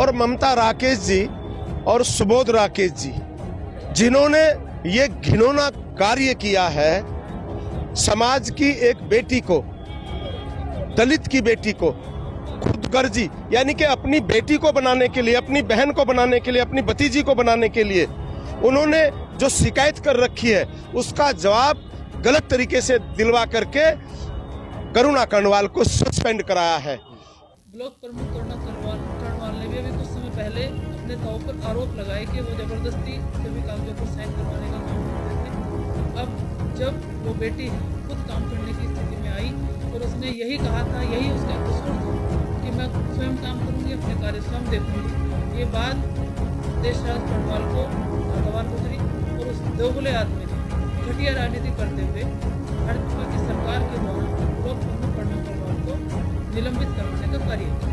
और ममता राकेश जी और सुबोध राकेश जी, जिन्होंने ये घिनौना कार्य किया है, समाज की एक बेटी को, दलित की बेटी को खुदगर्जी यानी कि अपनी बेटी को बनाने के लिए, अपनी बहन को बनाने के लिए, अपनी भतीजी को बनाने के लिए उन्होंने जो शिकायत कर रखी है उसका जवाब गलत तरीके से दिलवा करके करुणा कर्णवाल को सस्पेंड कराया है। ब्लॉक प्रमुख करुणा कर्णवाल ने भी अभी कुछ समय पहले अपने तौर पर आरोप लगाए कि वो जबरदस्ती सभी कागजों पर साइन करवाने का काम करते थे। अब जब वो बेटी खुद काम करने की स्थिति में आई और उसने यही कहा था, यही उसका कसूर था कि मैं स्वयं काम करूंगी, अपने कार्य स्वयं देखूंगी, ये बात देशराज कर्णवाल को भगवान गुजरी और उस दोगले आदमी ने घटिया राजनीति करते हुए भाजपा की सरकार के द्वारा ब्लॉक प्रमुख करुणा कर्णवाल को निलंबित करवाने का कार्य किया।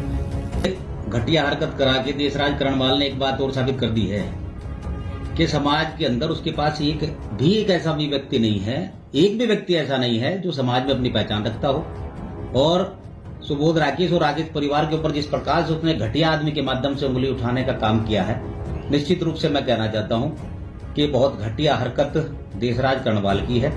घटिया हरकत करा के देशराज कर्णवाल ने एक बात और साबित कर दी है कि समाज के अंदर उसके पास एक ऐसा भी व्यक्ति नहीं है, एक भी व्यक्ति ऐसा नहीं है जो समाज में अपनी पहचान रखता हो। और सुबोध राकेश और राकेश परिवार के ऊपर जिस प्रकार से उसने घटिया आदमी के माध्यम से उंगली उठाने का काम किया है, निश्चित रूप से मैं कहना चाहता हूं कि बहुत घटिया हरकत देशराज कर्णवाल की है।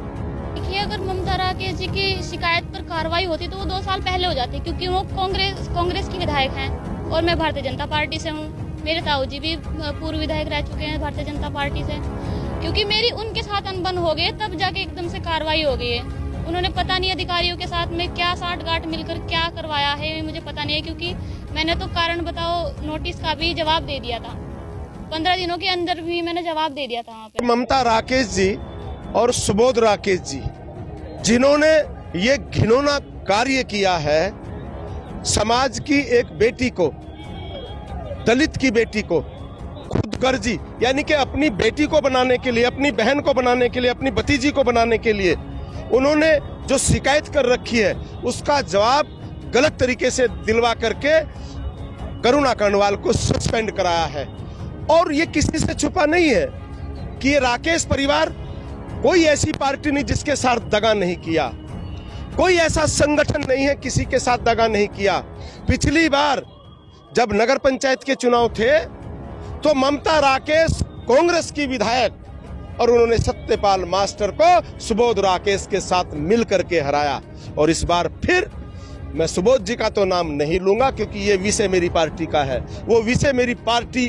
देखिए, अगर ममता राकेश जी की शिकायत पर कार्रवाई होती तो वो 2 साल पहले हो जाती, क्योंकि वो कांग्रेस की विधायक हैं और मैं भारतीय जनता पार्टी से हूँ। मेरे ताऊ जी भी पूर्व विधायक रह चुके हैं भारतीय जनता पार्टी से। क्योंकि मेरी उनके साथ अनबन हो गई तब जाके एकदम से कार्रवाई हो गई है। उन्होंने पता नहीं अधिकारियों के साथ में क्या साठ-गांठ मिलकर क्या करवाया है, मुझे पता नहीं है, क्योंकि मैंने तो कारण बताओ नोटिस का भी जवाब दे दिया था। 15 दिनों के अंदर भी मैंने जवाब दे दिया था वहाँ पे। ममता राकेश जी और सुबोध राकेश जी, जिन्होंने ये घिनौना कार्य किया है, समाज की एक बेटी को, दलित की बेटी को खुदगर्जी यानी कि अपनी बेटी को बनाने के लिए, अपनी बहन को बनाने के लिए, अपनी भतीजी को बनाने के लिए उन्होंने जो शिकायत कर रखी है उसका जवाब गलत तरीके से दिलवा करके करुणा कर्णवाल को सस्पेंड कराया है। और ये किसी से छुपा नहीं है कि ये राकेश परिवार कोई ऐसी पार्टी नहीं जिसके साथ दगा नहीं किया, कोई ऐसा संगठन नहीं है किसी के साथ दगा नहीं किया। पिछली बार जब नगर पंचायत के चुनाव थे तो ममता राकेश कांग्रेस की विधायक और उन्होंने सत्यपाल मास्टर को सुबोध राकेश के साथ मिलकर के हराया। और इस बार फिर मैं सुबोध जी का तो नाम नहीं लूंगा क्योंकि ये विषय मेरी पार्टी का है, वो विषय मेरी पार्टी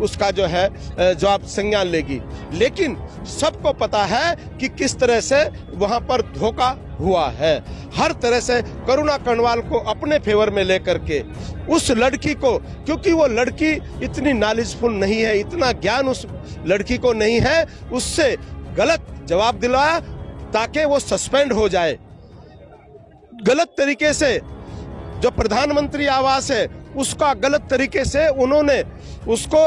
उसका जो है जवाब संज्ञान लेगी। लेकिन सबको पता है कि किस तरह से वहां पर धोखा हुआ है। हर तरह से करुणा कर्णवाल को अपने फेवर में लेकर के उस लड़की को, क्योंकि वो लड़की इतनी नॉलेजफुल नहीं है, इतना ज्ञान उस लड़की को नहीं है, उससे गलत जवाब दिलाया ताकि वो सस्पेंड हो जाए। गलत तरीके से जो प्रधानमंत्री आवास है उसका गलत तरीके से उन्होंने उसको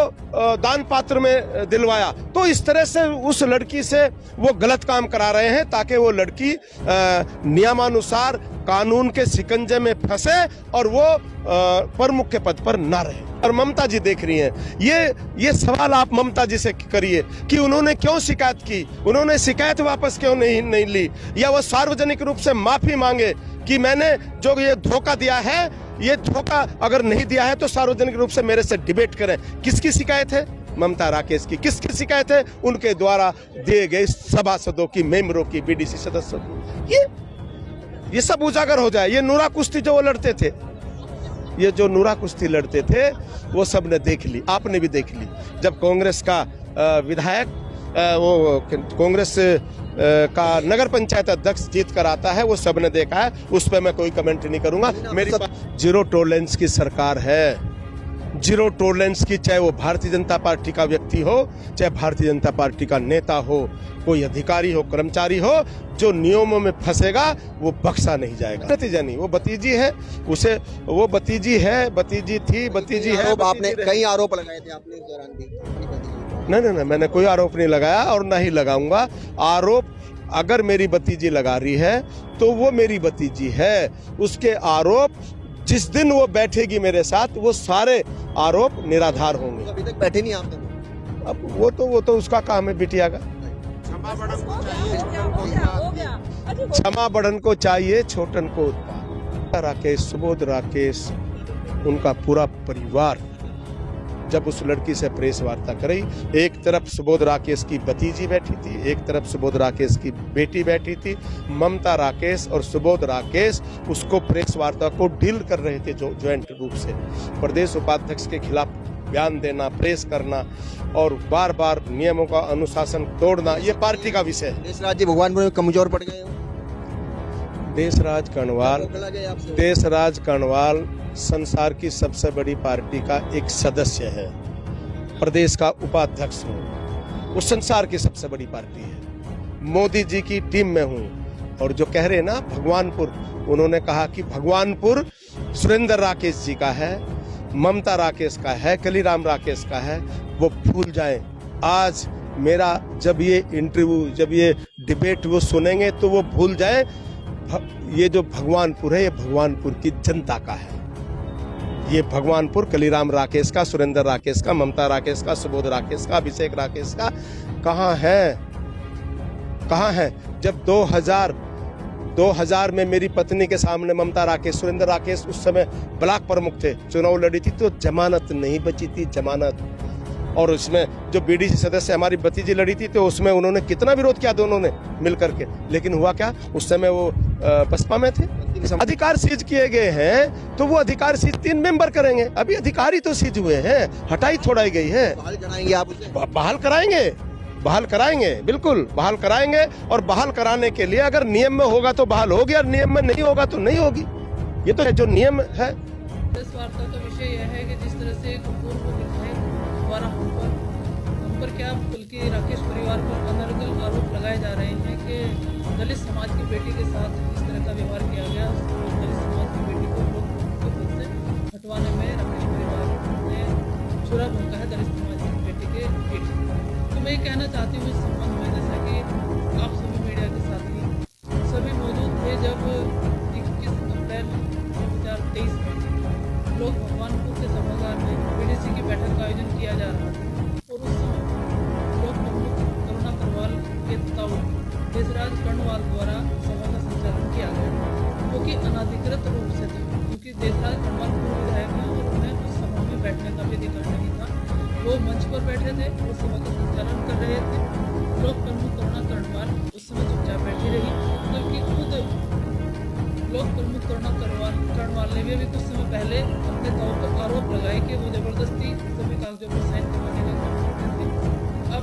दान पात्र में दिलवाया। तो इस तरह से उस लड़की से वो गलत काम करा रहे हैं ताकि वो लड़की नियमानुसार कानून के शिकंजे में फंसे और वो प्रमुख के पद पर ना रहे। और ममता जी देख रही हैं, ये सवाल आप ममता जी से करिए कि उन्होंने क्यों शिकायत की, उन्होंने शिकायत वापस क्यों नहीं ली, या वो सार्वजनिक रूप से माफी मांगे कि मैंने जो ये धोखा दिया है, ये धोखा अगर नहीं दिया है तो सार्वजनिक रूप से मेरे से डिबेट करें। किसकी शिकायत है? ममता राकेश की। किसकी शिकायत है? उनके द्वारा दिए गए सभासदों की, मेंबरों की, बीडीसी सदस्यों की। ये सब उजागर हो जाए। ये नूरा कुश्ती जो वो लड़ते थे, ये जो नूरा कुश्ती लड़ते थे वो सब ने देख ली, आपने भी देख ली। जब कांग्रेस का विधायक वो कांग्रेस का नगर पंचायत अध्यक्ष जीत कर आता है, वो सब ने देखा है, उस पर मैं कोई कमेंट नहीं करूंगा। मेरी जीरो टॉलरेंस की सरकार है, जीरो टॉलरेंस की, चाहे वो भारतीय जनता पार्टी का व्यक्ति हो, चाहे भारतीय जनता पार्टी का नेता हो, कोई अधिकारी हो, कर्मचारी हो, जो नियमों में फंसेगा वो बख्शा नहीं जाएगा। नतीजा नहीं, वो भतीजी है, उसे वो भतीजी है, भतीजी थी, भतीजी है। आपने कई आरोप लगाए थे आपने इस दौरान भी? नहीं, मैंने कोई आरोप नहीं लगाया और ना ही लगाऊंगा। आरोप अगर मेरी भतीजी लगा रही है तो वो मेरी भतीजी है, उसके आरोप जिस दिन वो बैठेगी मेरे साथ वो सारे आरोप निराधार होंगे। अभी तक बैठे नहीं आप दोनों? अब वो तो उसका काम है बिटिया का। क्षमा बढ़न को चाहिए, छोटन को उत्पाद। राकेश, सुबोध राकेश, उनका पूरा परिवार जब उस लड़की से प्रेस वार्ता करी। एक तरफ सुबोध राकेश की भतीजी बैठी थी, एक तरफ सुबोध राकेश की बेटी बैठी थी। ममता राकेश और सुबोध राकेश उसको प्रेस वार्ता को डील कर रहे थे जो ज्वाइंट रूप से। प्रदेश उपाध्यक्ष के खिलाफ बयान देना, प्रेस करना और बार बार नियमों का अनुशासन तोड़ना, ये पार्टी का विषय है। देशराज जी भगवानपुर में कमजोर पड़ गए हो? देशराज कणवाल, रोक लगे आपसे? देशराज कणवाल संसार की सबसे बड़ी पार्टी का एक सदस्य है, प्रदेश का उपाध्यक्ष हूँ, वो संसार की सबसे बड़ी पार्टी है। मोदी जी की टीम में हूँ। और जो कह रहे हैं ना भगवानपुर, उन्होंने कहा कि भगवानपुर सुरेंद्र राकेश जी का है, ममता राकेश का है, कलीराम राकेश का है, वो भूल जाएं। आज मेरा जब ये इंटरव्यू, जब ये डिबेट वो सुनेंगे तो वो भूल जाएं ये जो भगवानपुर है ये भगवानपुर की जनता का है। ये भगवानपुर कलीराम राकेश का, सुरेंद्र राकेश का, ममता राकेश का, सुबोध राकेश का, अभिषेक राकेश का कहाँ है? कहाँ है? जब 2000 में मेरी पत्नी के सामने ममता राकेश, सुरेंद्र राकेश उस समय ब्लॉक प्रमुख थे, चुनाव लड़ी थी तो जमानत नहीं बची थी, जमानत। और उसमें जो बीडीसी सदस्य हमारी भतीजी लड़ी थी तो उसमें उन्होंने कितना विरोध किया दोनों ने मिल करके, लेकिन हुआ क्या? उस समय वो बसपा में थे। अधिकार सीज किए गए हैं तो वो अधिकार सीज 3 मेंबर करेंगे। अभी अधिकार ही तो सीज हुए हैं, हटाई थोड़ाई गई है। बहाल कराएंगे आप उसे? बहाल कराएंगे, बहाल कराएंगे, बिल्कुल बहाल कराएंगे। और बहाल कराने के लिए अगर नियम में होगा तो बहाल होगी और नियम में नहीं होगा तो नहीं होगी। ये तो जो नियम है। इस वार्ता का विषय यह है कि जिस तरह से एक पूर्व विधायक द्वारा हम पर क्या बल्कि राकेश परिवार पर अनर्गल आरोप लगाए जा रहे हैं कि दलित समाज की बेटी के साथ इस तरह का व्यवहार किया गया। दलित समाज की बेटी को लोग के पद से हटवाने में राकेश परिवार ने छुरा भोंका है दलित समाज की बेटी के बेटी। तो मैं ये कहना चाहती हूँ इस संबंध में, जैसा कि आप सभी मीडिया के साथी सभी मौजूद थे जब 21 अप्रैल 2023 में लोग भगवानपुर के सभागार में बीडीसी की बैठक का आयोजन किया जा रहा था। और उस समय लोक प्रमुख करुणा करवाल के तत्वावधान देशराज कणवाल द्वारा सभा का संचालन किया गया, जो कि अनाधिकृत रूप से था, क्योंकि देशराज कणवाल पूर्व विधायक हैं और उन्हें उस सभा में बैठने का भी अधिकार नहीं था। वो मंच पर बैठे थे और सभा का संचालन कर रहे थे। लोक प्रमुख करुणा कणवाल उस समय चुपचाप बैठी रही, जबकि खुद लोक प्रमुख करुणा कणवाल ने भी अभी कुछ समय पहले अपने तौर पर आरोप लगाए कि वो जबरदस्ती सभी कागजों पर साइन करवाने का काम करते थे। अब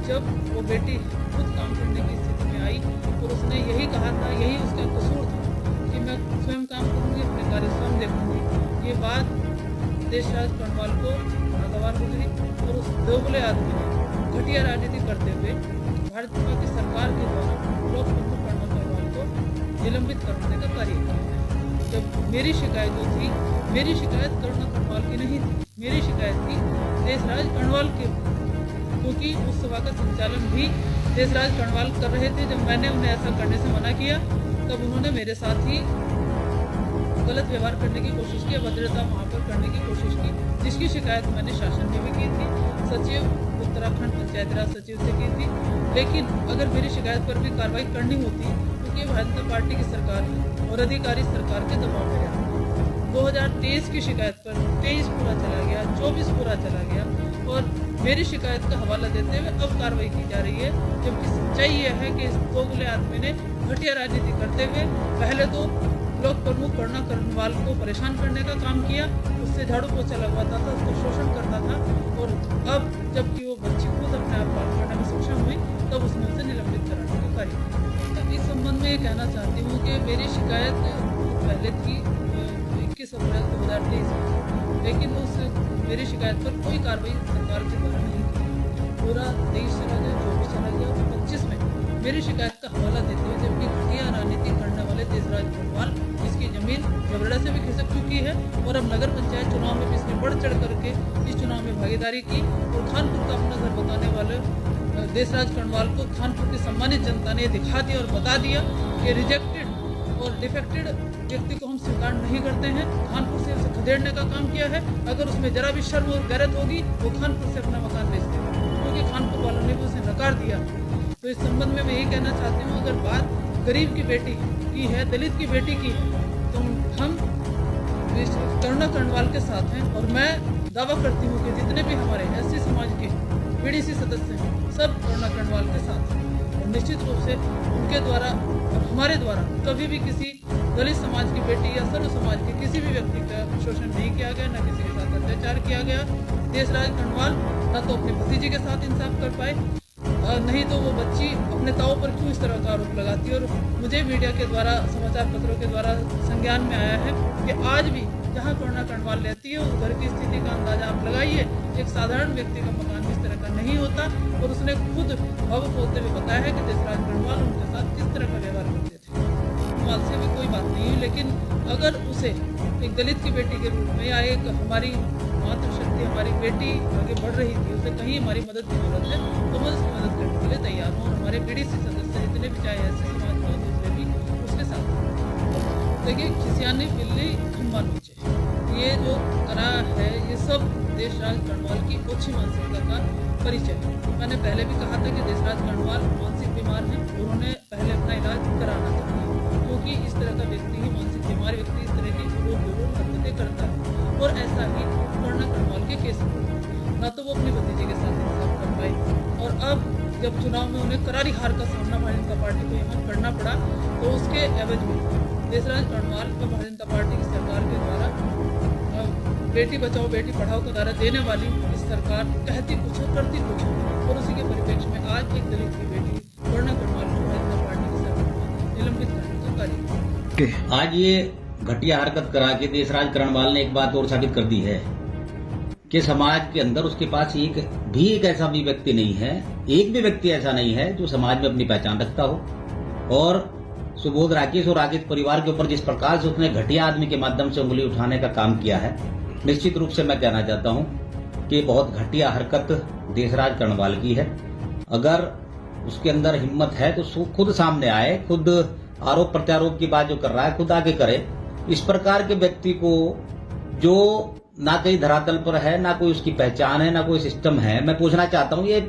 जब वो बेटी खुद काम करने की स्थिति में आई और उसने यही कहा था, यही उसका कसूर था कि मैं स्वयं काम करूंगी, अपने कार्य स्वयं देखूंगी। ये बात देशराज कणवाल को नागवार गुजरी और उस दोगले आदमी ने घटिया राजनीति करते हुए भाजपा की सरकार के द्वारा लोक प्रमुख करुणा कणवाल को निलंबित करवाने का कार्य किया। जब मेरी शिकायत जो थी, मेरी शिकायत करुणा कणवाल की नहीं थी, मेरी शिकायत थी देशराज कणवाल के, क्योंकि उस सभा का संचालन भी देशराज कणवाल कर रहे थे। जब मैंने उन्हें ऐसा करने से मना किया तब उन्होंने मेरे साथ ही गलत व्यवहार करने की कोशिश की, अभद्रता वहाँ पर करने की कोशिश की, जिसकी शिकायत मैंने शासन में भी की थी, सचिव उत्तराखंड पंचायत राज सचिव से की थी। लेकिन अगर मेरी शिकायत पर भी कार्रवाई करनी होती, क्योंकि भाजपा पार्टी की सरकार है और अधिकारी सरकार के दबाव में रहते हैं। 2023 की शिकायत पर 23 पूरा चला गया, 24 पूरा चला गया और मेरी शिकायत का हवाला देते हुए अब कार्रवाई की जा रही है। जबकि सच्चाई यह है कि इस दोगले आदमी ने घटिया राजनीति करते हुए पहले तो लोक प्रमुख करुणा कणवाल को परेशान करने का काम किया, उससे झाड़ू पोछा लगवाता था, उसको शोषण करता था और अब जबकि वो बच्ची खुद अपने आप बात करने में सक्षम हुई तब उसने उसे निलंबित कराने का कार्य किया। तो इस संबंध में ये कहना चाहती हूँ कि मेरी शिकायत पहले थी 21 अप्रैल 2023 में, लेकिन उस मेरी शिकायत पर कोई कार्रवाई सरकार के द्वारा नहीं की। पूरा 23 चला गया, 24 चला गया और 25 में मेरी शिकायत का हवाला देते हुए जबकि घटिया राजनीति करने वाले देशराज कणवाल इसकी जमीन जबरड़ा से भी खिसक चुकी है और अब नगर पंचायत चुनाव में भी इसने बढ़ चढ़ करके इस चुनाव में भागीदारी की और खानपुर का अपना घर बताने वाले देशराज कणवाल को खानपुर की सम्मानित जनता ने दिखा दिया और बता दिया कि रिजेक्टेड और डिफेक्टेड व्यक्ति को हम स्वीकार नहीं करते हैं। खानपुर से उसे खदेड़ने का काम किया है। अगर उसमें जरा भी शर्म और गैरत होगी वो खानपुर से अपना मकान बेच देगा, क्योंकि खानपुर वालों ने भी उसे नकार दिया। तो इस संबंध में मैं यही कहना चाहती हूँ, अगर बात गरीब की बेटी की है, दलित की बेटी की है, तो हम करुणा कणवाल के साथ हैं और मैं दावा करती हूँ कि जितने जितने भी हमारे एससी समाज के बीडीसी सदस्य हैं, सब करुणा करणवाल के साथ हैं। और निश्चित रूप से उनके द्वारा और हमारे द्वारा कभी भी किसी दलित समाज की बेटी या सर्व समाज के किसी भी व्यक्ति का शोषण नहीं किया गया, न किसी के साथ अत्याचार किया गया। देशराज करणवाल न तो अपने भतीजे के साथ इंसाफ कर पाए, नहीं तो वो बच्ची अपने ताऊ पर क्यों इस तरह का आरोप लगाती है। और मुझे मीडिया के द्वारा, समाचार पत्रों के द्वारा संज्ञान में आया है कि आज भी जहाँ करुणा करणवाल रहती है उस घर की स्थिति का अंदाजा आप लगाइए। एक साधारण व्यक्ति का मकान इस तरह का नहीं होता। और उसने खुद भावुक होते हुए बताया है कि देशराज करणवाल उनके साथ किस तरह का व्यवहार करते थे। करणवाल से भी कोई बात नहीं है, लेकिन अगर उसे एक दलित की बेटी के रूप में या एक हमारी मातृशक्ति, हमारी बेटी आगे बढ़ रही थी, उसे कहीं हमारी मदद की जरूरत है तो मैं उसकी मदद करने के लिए तैयार हूँ। और हमारे बीडीसी सदस्य जितने भी, चाहे ऐसे समाज में दूसरे भी, उसके साथ। देखिए, खिसियानी बिल्ली खम्बा नोचे, ये जो करा है ये सब देशराज करणवाल की ओछी मानसिकता का परिचय है। मैंने पहले भी कहा था कि देशराज करणवाल मानसिक बीमार हैं, उन्होंने पहले अपना इलाज कराना चाहिए, क्योंकि इस तरह का व्यक्ति ही, मानसिक बीमार व्यक्ति इस तरह की रोक हरकतें करता है। और ऐसा ही करुणा करणवाल के केस में ना तो वो अपने भतीजे के साथ इंसाफ कर पाए, और अब जब चुनाव में उन्हें करारी हार का सामना भारतीय जनता पार्टी को यहाँ करना पड़ा, तो उसके एवज में देशराज करणवाल को भारतीय जनता पार्टी की सरकार के द्वारा बेटी बचाओ बेटी पढ़ाओ का दायरा देने वाली इस सरकार कहती कुछ है, करती कुछ है। और उसी के परिप्रेक्ष्य में आज एक दलित की बेटी करुणा करणवाल को भारतीय जनता पार्टी की सरकार में निलंबित करने का कार्य। आज ये घटिया हरकत करा के देशराज करणवाल ने एक बात और साबित कर दी है कि समाज के अंदर उसके पास एक ऐसा भी व्यक्ति नहीं है, एक भी व्यक्ति ऐसा नहीं है जो समाज में अपनी पहचान रखता हो। और सुबोध राकेश और राकेश परिवार के ऊपर जिस प्रकार से उसने घटिया आदमी के माध्यम से उंगली उठाने का काम किया है, निश्चित रूप से मैं कहना चाहता हूं कि बहुत घटिया हरकत देशराज करणवाल की है। अगर उसके अंदर हिम्मत है तो खुद सामने आए, खुद आरोप प्रत्यारोप की बात जो कर रहा है खुद आगे करे। इस प्रकार के व्यक्ति को जो ना कहीं धरातल पर है, ना कोई उसकी पहचान है, ना कोई सिस्टम है, मैं पूछना चाहता हूं, ये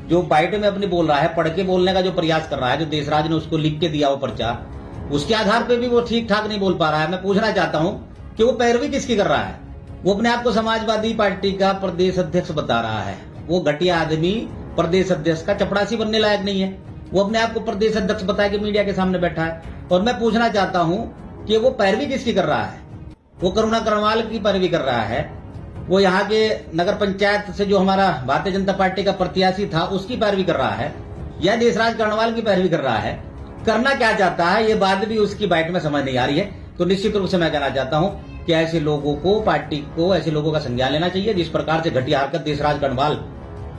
जो बाइट में अपनी बोल रहा है, पढ़ के बोलने का जो प्रयास कर रहा है, जो देशराज ने उसको लिख के दिया वो पर्चा, उसके आधार पे भी वो ठीक ठाक नहीं बोल पा रहा है। मैं पूछना चाहता हूं कि वो पैरवी किसकी कर रहा है। वो अपने आप को समाजवादी पार्टी का प्रदेश अध्यक्ष बता रहा है। वो घटिया आदमी प्रदेश अध्यक्ष का चपरासी बनने लायक नहीं है। वो अपने आप को प्रदेश अध्यक्ष बता के मीडिया के सामने बैठा है। और मैं पूछना चाहता हूं कि वो पैरवी किसकी कर रहा है। वो करुणा करणवाल की पैरवी कर रहा है, वो यहाँ के नगर पंचायत से जो हमारा भारतीय जनता पार्टी का प्रत्याशी था उसकी पैरवी कर रहा है, या देशराज करणवाल की पैरवी कर रहा है। करना क्या चाहता है ये बात भी उसकी बाइट में समझ नहीं आ रही है। तो निश्चित रूप से मैं कहना चाहता हूं कि ऐसे लोगों को, पार्टी को ऐसे लोगों का संज्ञान लेना चाहिए। जिस प्रकार से घटिया हरकत देशराज करणवाल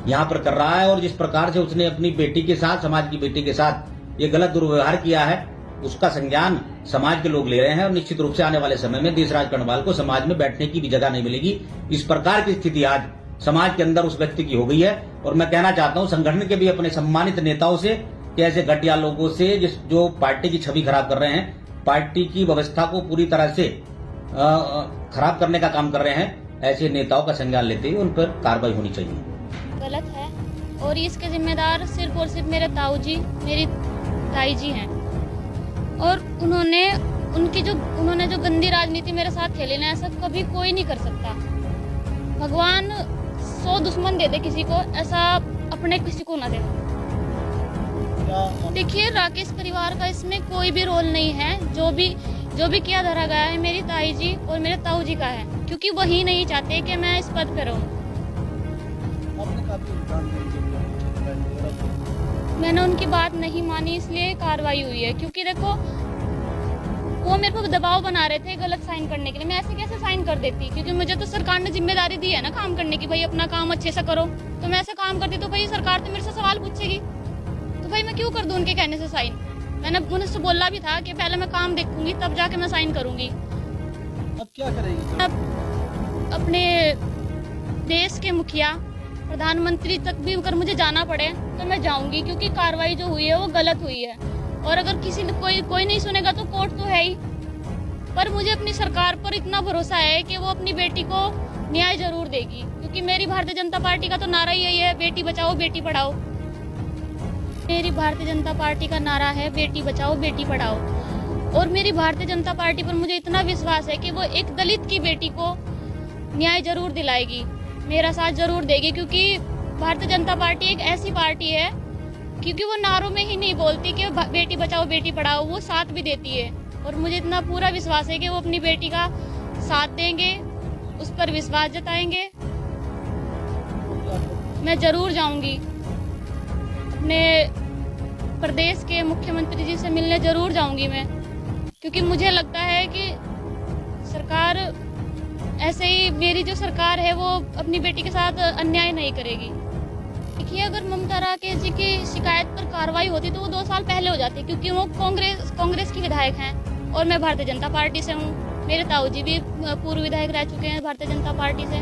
यहाँ पर कर रहा है और जिस प्रकार से उसने अपनी बेटी के साथ, समाज की बेटी के साथ ये गलत दुर्व्यवहार किया है, उसका संज्ञान समाज के लोग ले रहे हैं। और निश्चित रूप से आने वाले समय में देशराज करणवाल को समाज में बैठने की भी जगह नहीं मिलेगी। इस प्रकार की स्थिति आज समाज के अंदर उस व्यक्ति की हो गई है। और मैं कहना चाहता हूं संगठन के भी अपने सम्मानित नेताओं से कि ऐसे घटिया लोगों से जो पार्टी की छवि खराब कर रहे हैं, पार्टी की व्यवस्था को पूरी तरह से खराब करने का काम कर रहे हैं, ऐसे नेताओं का संज्ञान लेते हुए उन पर कार्रवाई होनी चाहिए। गलत है और इसके जिम्मेदार सिर्फ और सिर्फ मेरे ताऊ जी, मेरी ताई जी हैं। और उन्होंने जो गंदी राजनीति मेरे साथ खेली ना, ऐसा कभी कोई नहीं कर सकता। भगवान 100 दुश्मन दे दे किसी को, ऐसा अपने किसी को ना दे। देखिए, राकेश परिवार का इसमें कोई भी रोल नहीं है। जो भी किया धरा गया है मेरी ताई जी और मेरे ताऊ जी का है, क्योंकि वही नहीं चाहते कि मैं इस पद पर रहूं। मैंने उनकी बात नहीं मानी, इसलिए कार्रवाई हुई है। क्योंकि देखो, वो मेरे को दबाव बना रहे थे गलत साइन करने के लिए। मैं ऐसे कैसे साइन कर देती, क्योंकि मुझे तो सरकार ने जिम्मेदारी दी है ना काम करने की, भाई अपना काम अच्छे से करो। तो मैं ऐसे काम करती तो भाई सरकार तो मेरे से सवाल पूछेगी, तो भाई मैं क्यों कर दूं उनके कहने से साइन। मैंने उनसे बोला भी था कि पहले मैं काम देखूंगी तब जाके मैं साइन करूंगी। अब क्या करेंगे? अब अपने देश के मुखिया, प्रधानमंत्री तक भी अगर मुझे जाना पड़े तो मैं जाऊंगी, क्योंकि कार्रवाई जो हुई है वो गलत हुई है। और अगर किसी ने कोई नहीं सुनेगा तो कोर्ट तो है ही। पर मुझे अपनी सरकार पर इतना भरोसा है कि वो अपनी बेटी को न्याय जरूर देगी, क्योंकि मेरी भारतीय जनता पार्टी का तो नारा ही यही है, बेटी बचाओ बेटी पढ़ाओ। मेरी भारतीय जनता पार्टी का नारा है बेटी बचाओ बेटी पढ़ाओ। और मेरी भारतीय जनता पार्टी पर मुझे इतना विश्वास है कि वो एक दलित की बेटी को न्याय जरूर दिलाएगी। मेरा साथ जरूर देगी, क्योंकि भारतीय जनता पार्टी एक ऐसी पार्टी है, क्योंकि वो नारों में ही नहीं बोलती कि बेटी बचाओ बेटी पढ़ाओ, वो साथ भी देती है। और मुझे इतना पूरा विश्वास है कि वो अपनी बेटी का साथ देंगे, उस पर विश्वास जताएंगे। मैं जरूर जाऊंगी, अपने प्रदेश के मुख्यमंत्री जी से मिलने जरूर जाऊंगी मैं, क्योंकि मुझे लगता है कि सरकार ऐसे ही, मेरी जो सरकार है वो अपनी बेटी के साथ अन्याय नहीं करेगी। देखिए, अगर ममता राकेश जी की शिकायत पर कार्रवाई होती तो वो 2 साल पहले हो जाती, क्योंकि वो कांग्रेस की विधायक हैं और मैं भारतीय जनता पार्टी से हूँ। मेरे ताऊ जी भी पूर्व विधायक रह चुके हैं भारतीय जनता पार्टी से।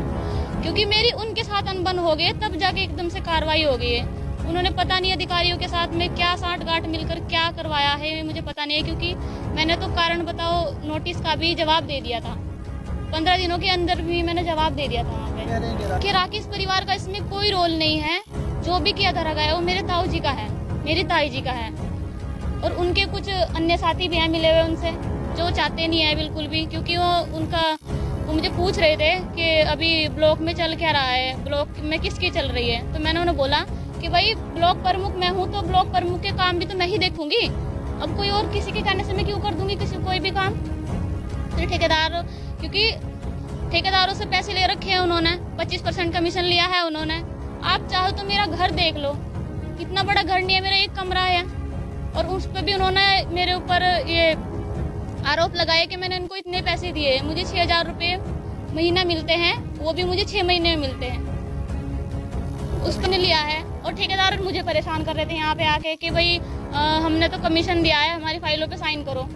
क्योंकि मेरी उनके साथ अनबन हो गई, तब जाके एकदम से कार्रवाई हो गई है। उन्होंने पता नहीं अधिकारियों के साथ में क्या साठ-गांठ मिलकर क्या करवाया है, मुझे पता नहीं है, क्योंकि मैंने तो कारण बताओ नोटिस का भी जवाब दे दिया था। 15 दिनों के अंदर भी मैंने जवाब दे दिया था वहाँ पे कि राकेश परिवार का इसमें कोई रोल नहीं है। जो भी किया धरा गया वो मेरे ताऊ जी का है, मेरी ताई जी का है, और उनके कुछ अन्य साथी भी हैं मिले हुए उनसे, जो चाहते नहीं है बिल्कुल भी। क्योंकि वो मुझे पूछ रहे थे कि अभी ब्लॉक में चल क्या रहा है, ब्लॉक में किसकी चल रही है। तो मैंने उन्हें बोला कि भाई ब्लॉक प्रमुख मैं हूँ, तो ब्लॉक प्रमुख के काम भी तो मैं ही देखूंगी। अब कोई और किसी के कहने से मैं क्यों कर दूंगी कोई भी काम। तो ठेकेदार, क्योंकि ठेकेदारों से पैसे ले रखे हैं उन्होंने, 25% कमीशन लिया है उन्होंने। आप चाहो तो मेरा घर देख लो, इतना बड़ा घर नहीं है, मेरा एक कमरा है। और उस पर भी उन्होंने मेरे ऊपर ये आरोप लगाया कि मैंने इनको इतने पैसे दिए। मुझे 6,000 रुपये महीना मिलते हैं, वो भी मुझे 6 महीने में मिलते हैं, उसने लिया है। और ठेकेदार मुझे परेशान कर रहे थे यहाँ पे आके कि भाई हमने तो कमीशन दिया है, हमारी फाइलों पे साइन करो,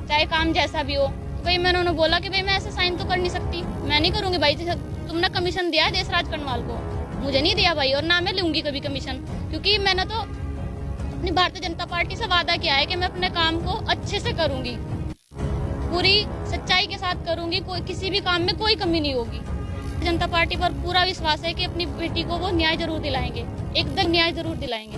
चाहे काम जैसा भी हो। तो भाई मैंने उन्हें बोला कि भाई मैं ऐसे साइन तो कर नहीं सकती, मैं नहीं करूँगी भाई। तुमने कमीशन दिया है देशराज कर्णवाल को, मुझे नहीं दिया भाई, और ना मैं लूंगी कभी कमीशन। क्योंकि मैंने तो अपनी भारतीय जनता पार्टी से वादा किया है कि मैं अपने काम को अच्छे से करूंगी, पूरी सच्चाई के साथ करूंगी, कोई किसी भी काम में कोई कमी नहीं होगी। जनता पार्टी पर पूरा विश्वास है कि अपनी बेटी को वो न्याय जरूर दिलाएंगे, एकदम न्याय जरूर दिलाएंगे।